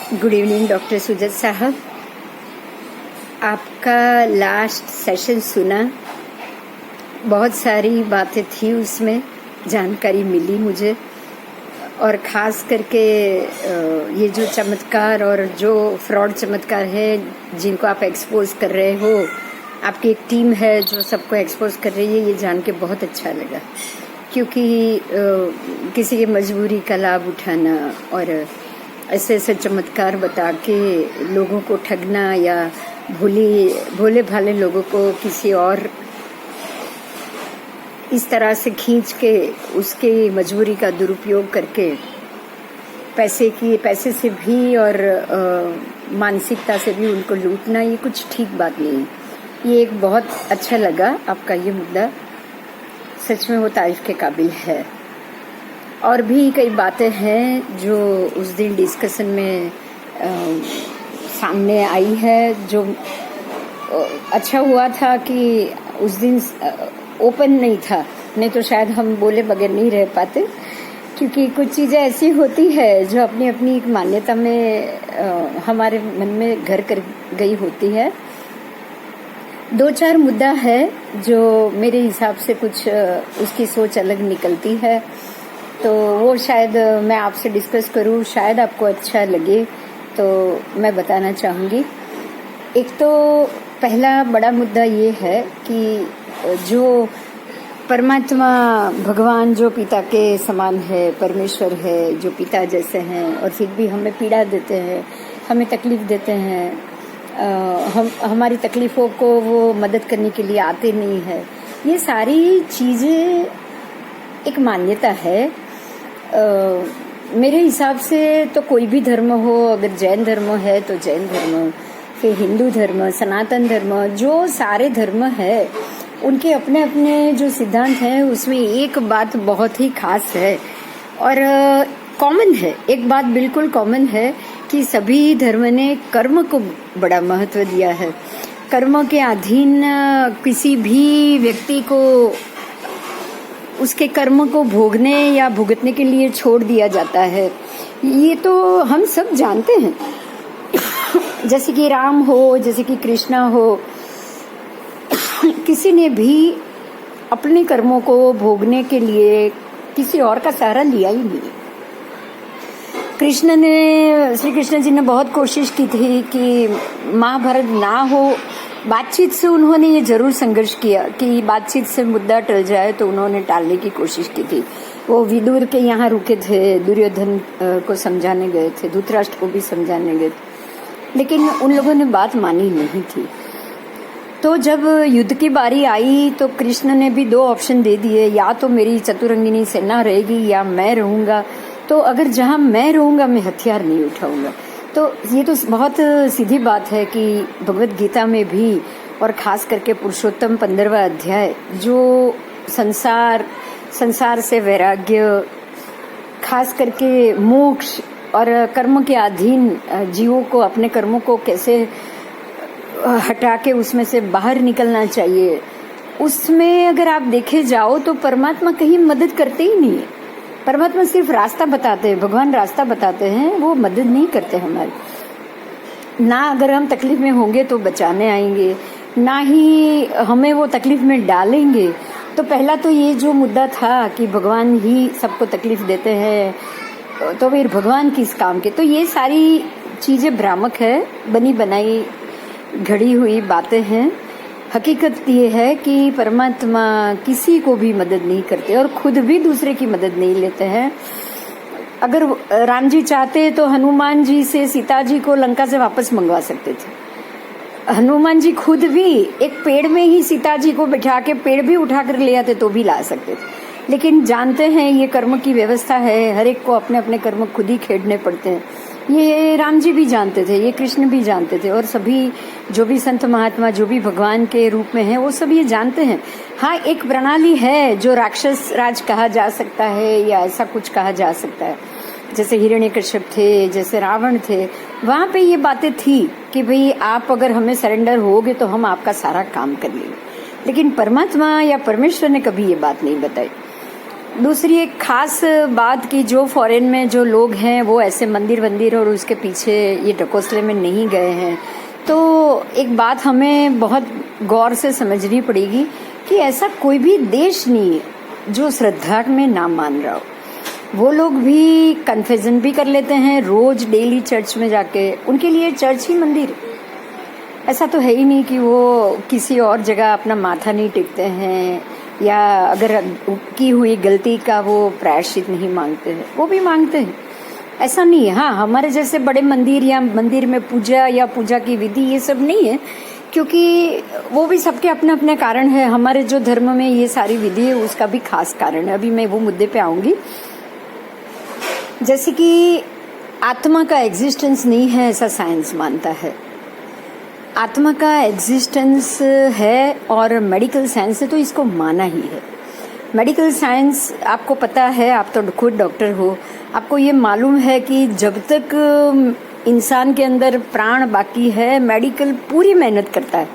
Good evening doctor सुजत साहब। आपका last session सुना, बहुत सारी बातें थी उसमें, जानकारी मिली मुझे। और ख़ास करके ये जो चमत्कार और जो फ्रॉड चमत्कार है जिनको आप एक्सपोज कर रहे हो, आपकी एक टीम है जो सबको एक्सपोज कर रही है, ये जान के बहुत अच्छा लगा। क्योंकि किसी की मजबूरी का लाभ उठाना और ऐसे ऐसे चमत्कार बता के लोगों को ठगना या भोले भाले लोगों को किसी और इस तरह से खींच के उसकी मजबूरी का दुरुपयोग करके पैसे से भी और मानसिकता से भी उनको लूटना, ये कुछ ठीक बात नहीं। ये एक बहुत अच्छा लगा आपका ये मुद्दा, सच में वो तारीफ के काबिल है। और भी कई बातें हैं जो उस दिन डिस्कशन में सामने आई है, जो अच्छा हुआ था कि उस दिन ओपन नहीं था, नहीं तो शायद हम बोले बगैर नहीं रह पाते। क्योंकि कुछ चीज़ें ऐसी होती है जो अपनी अपनी एक मान्यता में हमारे मन में घर कर गई होती है। 2-4 मुद्दा है जो मेरे हिसाब से कुछ उसकी सोच अलग निकलती है, तो वो शायद मैं आपसे डिस्कस करूं, शायद आपको अच्छा लगे, तो मैं बताना चाहूँगी। एक तो पहला बड़ा मुद्दा ये है कि जो परमात्मा भगवान जो पिता के समान है, परमेश्वर है, जो पिता जैसे हैं, और फिर भी हमें पीड़ा देते हैं, हमें तकलीफ देते हैं, हमारी तकलीफ़ों को वो मदद करने के लिए आते नहीं है। ये सारी चीज़ें एक मान्यता है। मेरे हिसाब से तो कोई भी धर्म हो, अगर जैन धर्म है तो जैन धर्म, फिर हिंदू धर्म, सनातन धर्म, जो सारे धर्म है उनके अपने अपने जो सिद्धांत हैं, उसमें एक बात बहुत ही खास है और कॉमन है। एक बात बिल्कुल कॉमन है कि सभी धर्म ने कर्म को बड़ा महत्व दिया है। कर्म के अधीन किसी भी व्यक्ति को उसके कर्म को भोगने या भुगतने के लिए छोड़ दिया जाता है। ये तो हम सब जानते हैं। जैसे कि राम हो, जैसे कि कृष्णा हो, किसी ने भी अपने कर्मों को भोगने के लिए किसी और का सहारा लिया ही नहीं। श्री कृष्ण जी ने बहुत कोशिश की थी कि महाभारत ना हो। बातचीत से उन्होंने ये जरूर संघर्ष किया कि बातचीत से मुद्दा टल जाए, तो उन्होंने टालने की कोशिश की थी। वो विदुर के यहाँ रुके थे, दुर्योधन को समझाने गए थे, धृतराष्ट्र को भी समझाने गए थे, लेकिन उन लोगों ने बात मानी नहीं थी। तो जब युद्ध की बारी आई तो कृष्ण ने भी 2 ऑप्शन दे दिए, या तो मेरी चतुरंगिनी सेना रहेगी या मैं रहूंगा। तो अगर जहां मैं रहूंगा मैं हथियार नहीं उठाऊंगा। तो ये तो बहुत सीधी बात है कि भगवत गीता में भी, और खास करके पुरुषोत्तम 15वां अध्याय, जो संसार से वैराग्य, खास करके मोक्ष और कर्म के अधीन जीवों को अपने कर्मों को कैसे हटा के उसमें से बाहर निकलना चाहिए, उसमें अगर आप देखे जाओ तो परमात्मा कहीं मदद करते ही नहीं है। परमात्मा सिर्फ रास्ता बताते हैं, भगवान रास्ता बताते हैं, वो मदद नहीं करते हमारी। ना अगर हम तकलीफ में होंगे तो बचाने आएंगे, ना ही हमें वो तकलीफ में डालेंगे। तो पहला तो ये जो मुद्दा था कि भगवान ही सबको तकलीफ देते हैं, तो फिर भगवान किस काम के। तो ये सारी चीजें भ्रामक है, बनी बनाई घड़ी हुई बातें हैं। हकीकत ये है कि परमात्मा किसी को भी मदद नहीं करते और खुद भी दूसरे की मदद नहीं लेते हैं। अगर राम जी चाहते तो हनुमान जी से सीता जी को लंका से वापस मंगवा सकते थे। हनुमान जी खुद भी एक पेड़ में ही सीता जी को बिठा के पेड़ भी उठाकर ले आते तो भी ला सकते थे, लेकिन जानते हैं ये कर्म की व्यवस्था है, हर एक को अपने अपने कर्म खुद ही खेड़ने पड़ते हैं। ये राम जी भी जानते थे, ये कृष्ण भी जानते थे, और सभी जो भी संत महात्मा जो भी भगवान के रूप में हैं वो सब ये जानते हैं। हाँ, एक प्रणाली है जो राक्षस राज कहा जा सकता है या ऐसा कुछ कहा जा सकता है, जैसे हिरण्यकश्यप थे, जैसे रावण थे, वहां पे ये बातें थी कि भाई आप अगर हमें सरेंडर होगे तो हम आपका सारा काम कर लेंगे। लेकिन परमात्मा या परमेश्वर ने कभी ये बात नहीं बताई। दूसरी एक खास बात कि जो फॉरेन में जो लोग हैं वो ऐसे मंदिर वंदिर और उसके पीछे ये ढकोसले में नहीं गए हैं, तो एक बात हमें बहुत गौर से समझनी पड़ेगी कि ऐसा कोई भी देश नहीं है जो श्रद्धा में ना मान रहा हो। वो लोग भी कन्फेशन भी कर लेते हैं रोज डेली चर्च में जाके, उनके लिए चर्च ही मंदिर। ऐसा तो है ही नहीं कि वो किसी और जगह अपना माथा नहीं टेकते हैं या अगर की हुई गलती का वो प्रायश्चित नहीं मांगते हैं, वो भी मांगते हैं। ऐसा नहीं है। हाँ, हमारे जैसे बड़े मंदिर या मंदिर में पूजा या पूजा की विधि ये सब नहीं है, क्योंकि वो भी सबके अपने अपने कारण है। हमारे जो धर्म में ये सारी विधि है उसका भी खास कारण है, अभी मैं वो मुद्दे पे आऊंगी। जैसे कि आत्मा का एग्जिस्टेंस नहीं है ऐसा साइंस मानता है, आत्मा का एग्जिस्टेंस है और मेडिकल साइंस से तो इसको माना ही है। मेडिकल साइंस आपको पता है, आप तो खुद डॉक्टर हो, आपको ये मालूम है कि जब तक इंसान के अंदर प्राण बाकी है मेडिकल पूरी मेहनत करता है।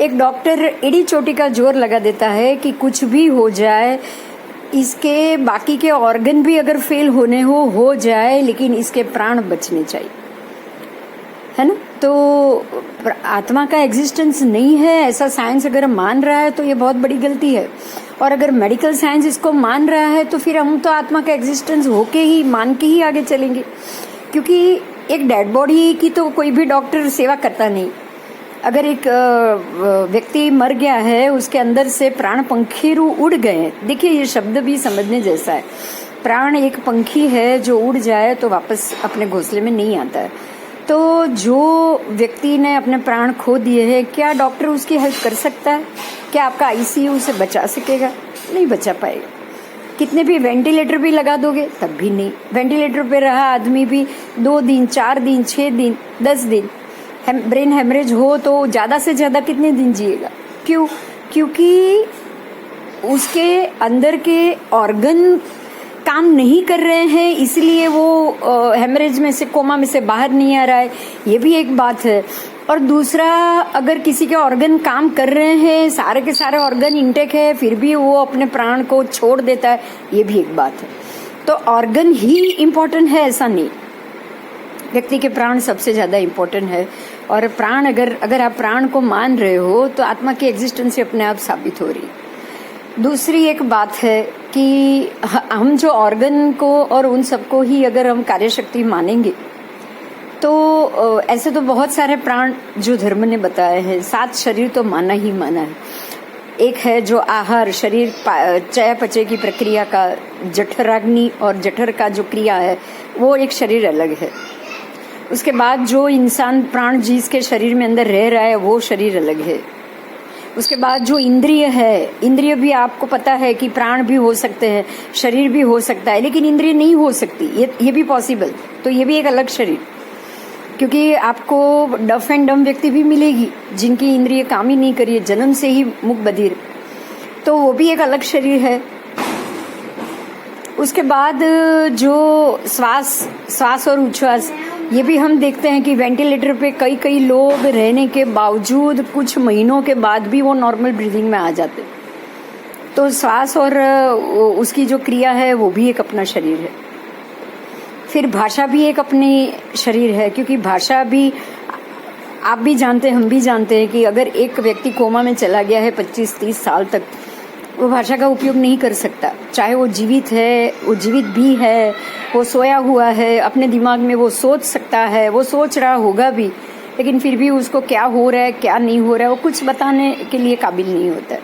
एक डॉक्टर एड़ी चोटी का जोर लगा देता है कि कुछ भी हो जाए, इसके बाकी के ऑर्गन भी अगर फेल होने हो जाए, लेकिन इसके प्राण बचने चाहिए, है ना। तो आत्मा का एग्जिस्टेंस नहीं है ऐसा साइंस अगर मान रहा है तो ये बहुत बड़ी गलती है। और अगर मेडिकल साइंस इसको मान रहा है तो फिर हम तो आत्मा का एग्जिस्टेंस होके ही मान के ही आगे चलेंगे, क्योंकि एक डेड बॉडी की तो कोई भी डॉक्टर सेवा करता नहीं। अगर एक व्यक्ति मर गया है, उसके अंदर से प्राण पंखीरू उड़ गए, देखिए ये शब्द भी समझने जैसा है। प्राण एक पंखी है, जो उड़ जाए तो वापस अपने घोंसले में नहीं आता है। तो जो व्यक्ति ने अपने प्राण खो दिए हैं, क्या डॉक्टर उसकी हेल्प कर सकता है? क्या आपका आईसीयू उसे बचा सकेगा? नहीं बचा पाएगा। कितने भी वेंटिलेटर भी लगा दोगे तब भी नहीं। वेंटिलेटर पे रहा आदमी भी 2 दिन, 4 दिन, 6 दिन, 10 दिन ब्रेन हेमरेज हो तो ज्यादा से ज्यादा कितने दिन जिएगा? क्यों? क्योंकि उसके अंदर के ऑर्गन काम नहीं कर रहे हैं, इसलिए वो हेमरेज में से, कोमा में से बाहर नहीं आ रहा है। ये भी एक बात है। और दूसरा, अगर किसी के ऑर्गन काम कर रहे हैं, सारे के सारे ऑर्गन इंटेक है, फिर भी वो अपने प्राण को छोड़ देता है, ये भी एक बात है। तो ऑर्गन ही इम्पोर्टेंट है ऐसा नहीं, व्यक्ति के प्राण सबसे ज्यादा इम्पोर्टेंट है। और प्राण, अगर आप प्राण को मान रहे हो तो आत्मा की एग्जिस्टेंस अपने आप साबित हो रही। दूसरी एक बात है कि हम जो ऑर्गन को और उन सबको ही अगर हम कार्यशक्ति मानेंगे तो ऐसे तो बहुत सारे प्राण जो धर्म ने बताए हैं, 7 शरीर तो माना ही माना है। एक है जो आहार शरीर, चयापचय की प्रक्रिया का जठराग्नि और जठर का जो क्रिया है वो एक शरीर अलग है। उसके बाद जो इंसान प्राण जिसके शरीर में अंदर रह रहा है वो शरीर अलग है। उसके बाद जो इंद्रिय है, इंद्रिय भी आपको पता है कि प्राण भी हो सकते हैं, शरीर भी हो सकता है, लेकिन इंद्रिय नहीं हो सकती, ये भी पॉसिबल। तो ये भी एक अलग शरीर, क्योंकि आपको डफ एंड डम व्यक्ति भी मिलेगी जिनकी इंद्रिय काम ही नहीं करी है, जन्म से ही मुख बधिर, तो वो भी एक अलग शरीर है। उसके बाद जो श्वास और उच्छ्वास, ये भी हम देखते हैं कि वेंटिलेटर पे कई लोग रहने के बावजूद कुछ महीनों के बाद भी वो नॉर्मल ब्रीदिंग में आ जाते। तो श्वास और उसकी जो क्रिया है वो भी एक अपना शरीर है। फिर भाषा भी एक अपनी शरीर है, क्योंकि भाषा भी आप भी जानते हैं, हम भी जानते हैं कि अगर एक व्यक्ति कोमा में चला गया है 25-30 साल तक, वो भाषा का उपयोग नहीं कर सकता। चाहे वो जीवित है, वो जीवित भी है, वो सोया हुआ है, अपने दिमाग में वो सोच सकता है, वो सोच रहा होगा भी, लेकिन फिर भी उसको क्या हो रहा है क्या नहीं हो रहा है वो कुछ बताने के लिए काबिल नहीं होता है।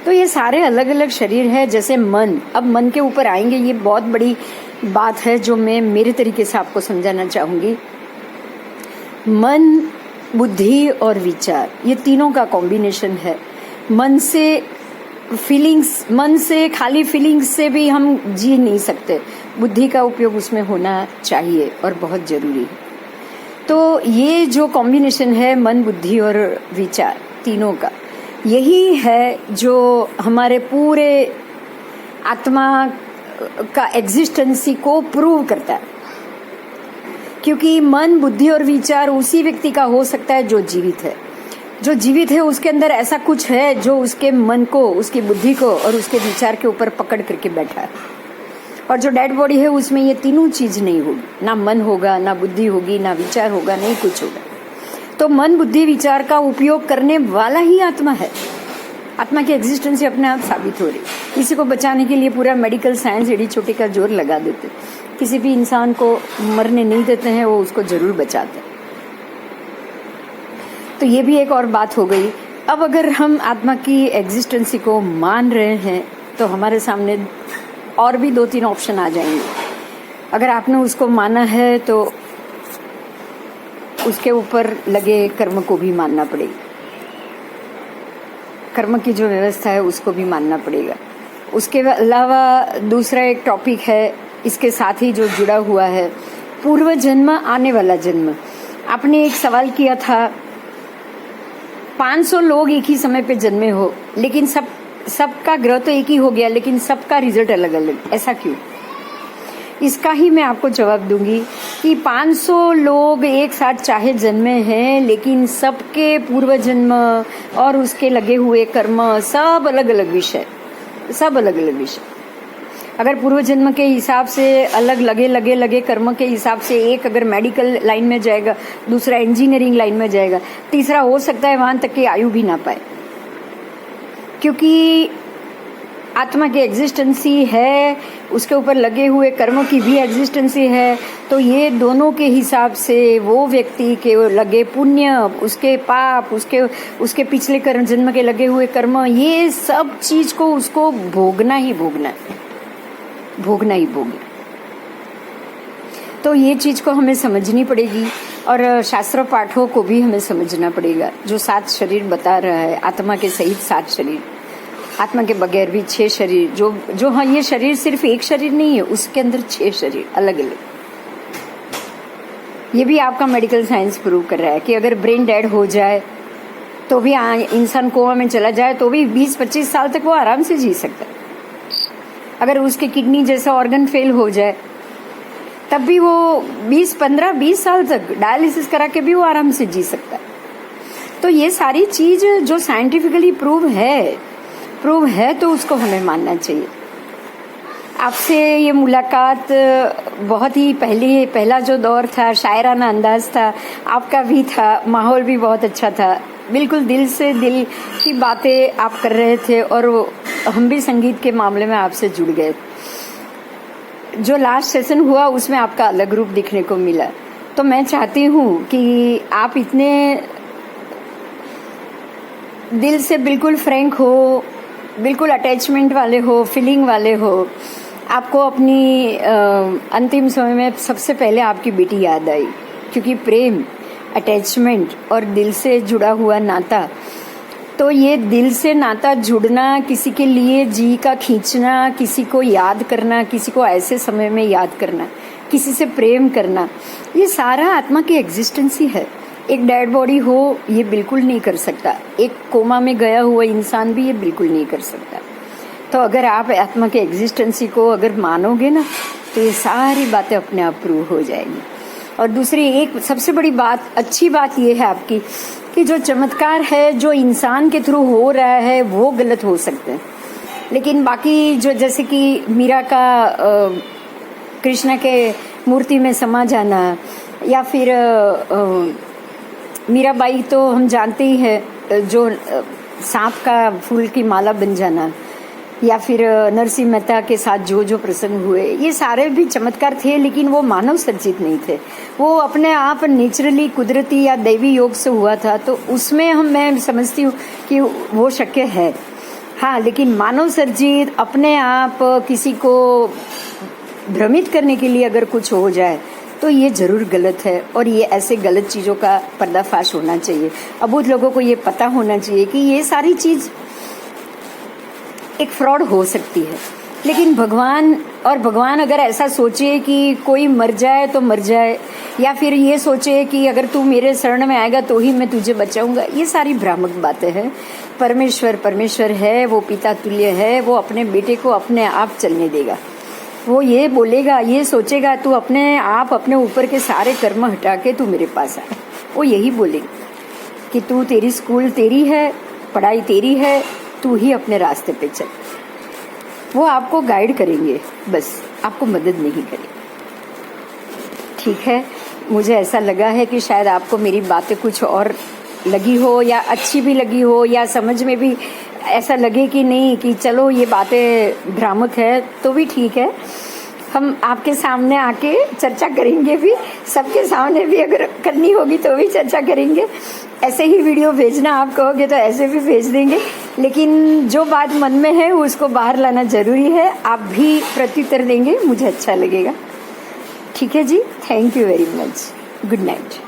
तो ये सारे अलग अलग शरीर है। जैसे मन, अब मन के ऊपर आएंगे, ये बहुत बड़ी बात है जो मैं मेरे तरीके से आपको समझाना चाहूंगी। मन, बुद्धि और विचार, ये तीनों का कॉम्बिनेशन है। मन से खाली फीलिंग्स से भी हम जी नहीं सकते, बुद्धि का उपयोग उसमें होना चाहिए और बहुत जरूरी है। तो ये जो कॉम्बिनेशन है मन, बुद्धि और विचार तीनों का, यही है जो हमारे पूरे आत्मा का एग्जिस्टेंसी को प्रूव करता है। क्योंकि मन, बुद्धि और विचार उसी व्यक्ति का हो सकता है जो जीवित है। जो जीवित है उसके अंदर ऐसा कुछ है जो उसके मन को, उसकी बुद्धि को और उसके विचार के ऊपर पकड़ करके बैठा है। और जो डेड बॉडी है उसमें ये तीनों चीज नहीं होगी, ना मन होगा, ना बुद्धि होगी, ना विचार होगा, नहीं कुछ होगा। तो मन, बुद्धि, विचार का उपयोग करने वाला ही आत्मा है। आत्मा की एग्जिस्टेंस अपने आप साबित हो रही। किसी को बचाने के लिए पूरा मेडिकल साइंस एड़ी छोटी का जोर लगा देते, किसी भी इंसान को मरने नहीं देते हैं, वो उसको जरूर बचाते हैं। तो ये भी एक और बात हो गई। अब अगर हम आत्मा की एग्जिस्टेंसी को मान रहे हैं तो हमारे सामने और भी 2-3 ऑप्शन आ जाएंगे। अगर आपने उसको माना है तो उसके ऊपर लगे कर्म को भी मानना पड़ेगा, कर्म की जो व्यवस्था है उसको भी मानना पड़ेगा। उसके अलावा दूसरा एक टॉपिक है इसके साथ ही जो जुड़ा हुआ है, पूर्व जन्म, आने वाला जन्म। आपने एक सवाल किया था, 500 लोग एक ही समय पे जन्मे हो, लेकिन सबका ग्रह तो एक ही हो गया, लेकिन सबका रिजल्ट अलग अलग, ऐसा क्यों? इसका ही मैं आपको जवाब दूंगी कि 500 लोग एक साथ चाहे जन्मे हैं, लेकिन सबके पूर्व जन्म और उसके लगे हुए कर्म सब अलग अलग विषय, सब अलग अलग विषय। अगर पूर्व जन्म के हिसाब से अलग लगे कर्म के हिसाब से एक अगर मेडिकल लाइन में जाएगा, दूसरा इंजीनियरिंग लाइन में जाएगा, तीसरा हो सकता है वहां तक की आयु भी ना पाए, क्योंकि आत्मा की एग्जिस्टेंसी है, उसके ऊपर लगे हुए कर्मों की भी एग्जिस्टेंसी है। तो ये दोनों के हिसाब से वो व्यक्ति के लगे पुण्य, उसके पाप, उसके पिछले कर्म जन्म के लगे हुए कर्म, ये सब चीज को उसको भोगना ही भोगना, भोगना ही भोगना। तो ये चीज को हमें समझनी पड़ेगी और शास्त्र पाठों को भी हमें समझना पड़ेगा। जो 7 शरीर बता रहा है, आत्मा के सहित 7 शरीर, आत्मा के बगैर भी 6 शरीर, जो हाँ, ये शरीर सिर्फ एक शरीर नहीं है, उसके अंदर 6 शरीर अलग अलग। ये भी आपका मेडिकल साइंस प्रूव कर रहा है कि अगर ब्रेन डेड हो जाए तो भी इंसान कोमा में चला जाए तो भी 20-25 साल तक वो आराम से जी सकता है। अगर उसके किडनी जैसा ऑर्गन फेल हो जाए तब भी वो 15-20 साल तक डायलिसिस करा के भी वो आराम से जी सकता है। तो ये सारी चीज जो साइंटिफिकली प्रूव है तो उसको हमें मानना चाहिए। आपसे ये मुलाकात बहुत ही पहला जो दौर था, शायराना अंदाज था, आपका भी था, माहौल भी बहुत अच्छा था, बिल्कुल दिल से दिल की बातें आप कर रहे थे और हम भी संगीत के मामले में आपसे जुड़ गए। जो लास्ट सेशन हुआ उसमें आपका अलग रूप दिखने को मिला। तो मैं चाहती हूँ कि आप इतने दिल से बिल्कुल फ्रैंक हो, बिल्कुल अटैचमेंट वाले हो, फीलिंग वाले हो। आपको अपनी अंतिम समय में सबसे पहले आपकी बेटी याद आई, क्योंकि प्रेम, अटैचमेंट और दिल से जुड़ा हुआ नाता, तो ये दिल से नाता जुड़ना, किसी के लिए जी का खींचना, किसी को याद करना, किसी को ऐसे समय में याद करना, किसी से प्रेम करना, ये सारा आत्मा की एग्जिस्टेंस ही है। एक डेड बॉडी हो ये बिल्कुल नहीं कर सकता, एक कोमा में गया हुआ इंसान भी ये बिल्कुल नहीं कर सकता। तो अगर आप आत्मा के एग्जिस्टेंसी को अगर मानोगे ना, तो ये सारी बातें अपने आप प्रूव हो जाएंगी। और दूसरी एक सबसे बड़ी बात, अच्छी बात ये है आपकी कि जो चमत्कार है जो इंसान के थ्रू हो रहा है वो गलत हो सकते हैं, लेकिन बाकी जो जैसे कि मीरा का कृष्ण के मूर्ति में समा जाना, या फिर मीराबाई तो हम जानते ही है, जो सांप का फूल की माला बन जाना, या फिर नरसिंह मेहता के साथ जो प्रसंग हुए, ये सारे भी चमत्कार थे, लेकिन वो मानव सर्जित नहीं थे, वो अपने आप नेचुरली, कुदरती या दैवी योग से हुआ था। तो उसमें मैं समझती हूँ कि वो शक्य है, हाँ, लेकिन मानव सर्जित अपने आप किसी को भ्रमित करने के लिए अगर कुछ हो जाए तो ये जरूर गलत है। और ये ऐसे गलत चीजों का पर्दाफाश होना चाहिए। अबूझ लोगों को ये पता होना चाहिए कि ये सारी चीज एक फ्रॉड हो सकती है, लेकिन भगवान अगर ऐसा सोचे कि कोई मर जाए तो मर जाए, या फिर ये सोचे कि अगर तू मेरे शरण में आएगा तो ही मैं तुझे बचाऊंगा, ये सारी भ्रामक बातें हैं। परमेश्वर है, वो पिता तुल्य है, वो अपने बेटे को अपने आप चलने देगा। वो ये बोलेगा, ये सोचेगा तू अपने आप अपने ऊपर के सारे कर्म हटा के तू मेरे पास आ, वो यही बोलेगा कि तू, तेरी स्कूल तेरी है, पढ़ाई तेरी है, तू ही अपने रास्ते पे चल। वो आपको गाइड करेंगे, बस आपको मदद नहीं करेंगे। ठीक है, मुझे ऐसा लगा है कि शायद आपको मेरी बातें कुछ और लगी हो, या अच्छी भी लगी हो, या समझ में भी ऐसा लगे कि नहीं कि चलो ये बातें भ्रामक है, तो भी ठीक है। हम आपके सामने आके चर्चा करेंगे भी, सबके सामने भी अगर करनी होगी तो भी चर्चा करेंगे। ऐसे ही वीडियो भेजना आप कहोगे तो ऐसे भी भेज देंगे, लेकिन जो बात मन में है उसको बाहर लाना जरूरी है। आप भी प्रत्युत्तर देंगे, मुझे अच्छा लगेगा। ठीक है जी, thank you very much. Good night.